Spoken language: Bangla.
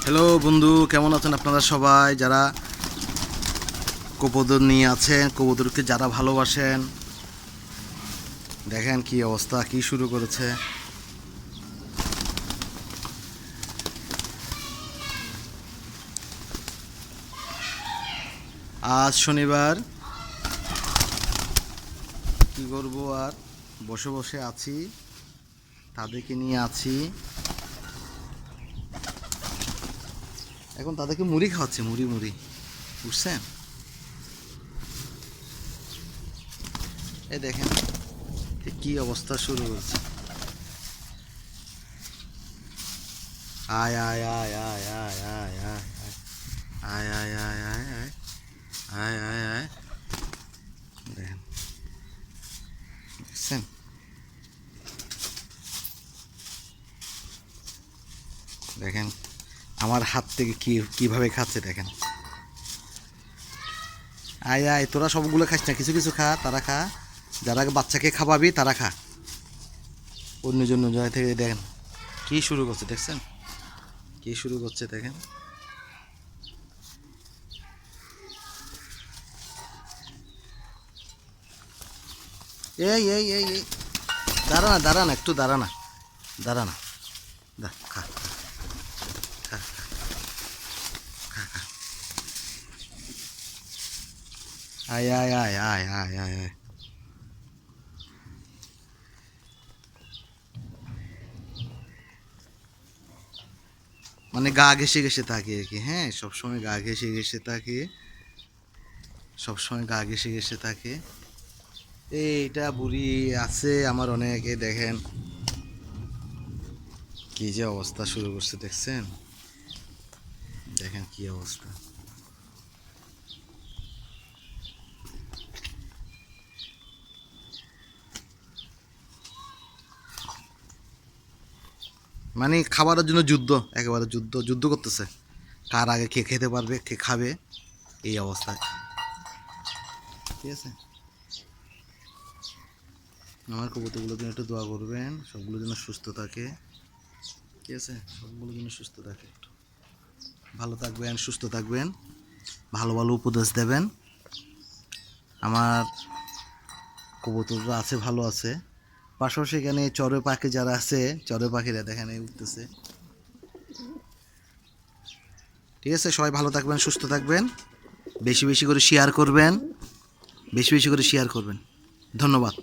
হ্যালো বন্ধু, কেমন আছেন আপনারা সবাই? যারা কবুতর নিয়ে আছেন, কবুতরকে যারা ভালোবাসেন, দেখেন কি অবস্থা, কি শুরু করেছে। আজ শনিবার, কি করবো আর, বসে বসে আছি, তাদেরকে নিয়ে আছি। এখন তাদেরকে মুড়ি খাওয়াচ্ছে, মুড়ি মুড়ি, বুঝছেন? এই দেখেন কি অবস্থা শুরু করেছে। আয় আয় আয় আয় আয় আয় আয় আয় আয় আয় আয় আয় আয় আয় আয়, দেখেন, দেখছেন? দেখেন আমার হাত থেকে কিভাবে খাচ্ছে, দেখেন। আয় আয়, তোরা সবগুলো খাস না, কিছু কিছু খা, তারা খা, যারা বাচ্চাকে খাওয়াবি তারা খা, অন্য জন্য জায়গা থেকে। দেখেন কি শুরু করছে, দেখছেন কি শুরু করছে, দেখেন। এই এই এই এই, দাঁড়া না, দাঁড়া না, একটু দাঁড়া না, দাঁড়া না, দা খা খা খা খা। আয় আয় আয় আয় আয় আয় আয়। মানে গা ঘেসে ঘেসে থাকে আর কি, হ্যাঁ, সবসময় গা ঘেসে ঘেসে থাকে, সবসময় গা ঘেসে ঘেসে থাকে। এইটা বুড়ি আছে আমার অনেক, এই দেখেন কি যে অবস্থা শুরু করছে, দেখছেন? দেখেন কি অবস্থা। মানে খাবারের জন্য যুদ্ধ, একেবারে যুদ্ধ যুদ্ধ করতেছে, কার আগে কে খেতে পারবে, কে খাবে, এই অবস্থায়। ঠিক আছে, আমার কবুতরগুলোর জন্য একটু দোয়া করবেন, সবগুলো যেন সুস্থ থাকে। ঠিক আছে, সবগুলো যেন সুস্থ থাকে, একটু ভালো থাকবেন, সুস্থ থাকবেন, ভালো ভালো উপদেশ দেবেন। আমার কবুতররা আছে, ভালো আছে। পাশাপাশি এখানে চড়ুই পাখি যারা আছে, চড়ুই পাখিরা দেখেন এই উঠতেছে। ঠিক আছে, সবাই ভালো থাকবেন, সুস্থ থাকবেন, বেশি বেশি করে শেয়ার করবেন, বেশি বেশি করে শেয়ার করবেন। ধন্যবাদ।